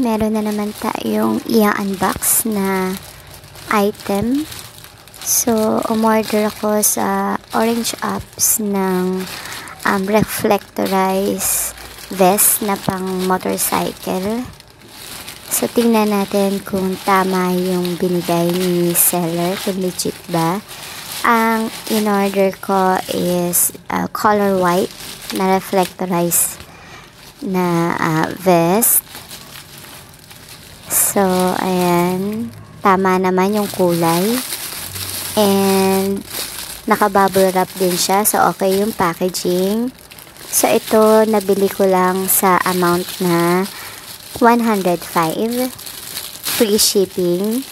meron na naman tayong i-unbox na item. So, umorder ako sa Orange Apps ng reflectorized vest na pang motorcycle. So, tingnan natin kung tama yung binigay ni seller, kung legit ba. Ang in-order ko is color white na reflectorized na vest. So, ayan. Tama naman yung kulay. And, naka-bubble wrap din siya. So, okay yung packaging. So, ito, nabili ko lang sa amount na 105. Free shipping.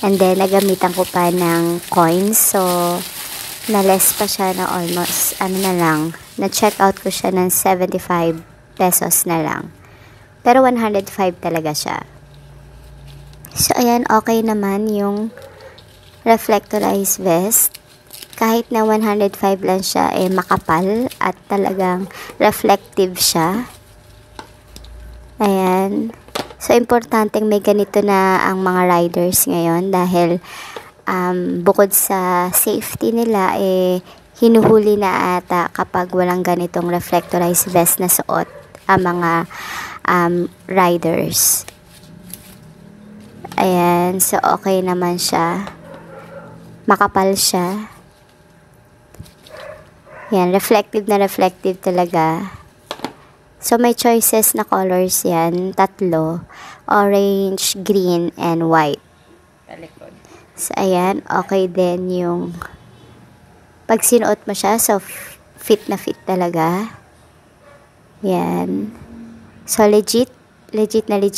And then, nagamitan ko pa ng coins. So, na-less pa siya na almost, na-check out ko siya ng 75 pesos na lang. Pero 105 talaga siya. So, ayan, okay naman yung reflectorized vest. Kahit na 105 lang siya, makapal at talagang reflective siya. Ayan. So, importanteng may ganito na ang mga riders ngayon dahil bukod sa safety nila, hinuhuli na ata kapag walang ganitong reflectorized vest na suot ang mga riders. Ayan. So, okay naman siya. Makapal siya. Yan. Reflective na reflective talaga. So, may choices na colors yan. 3. Orange, green, and white. So, ayan. Okay din yung pag sinuot mo siya. So, fit na fit talaga. Yan. So, legit na legit.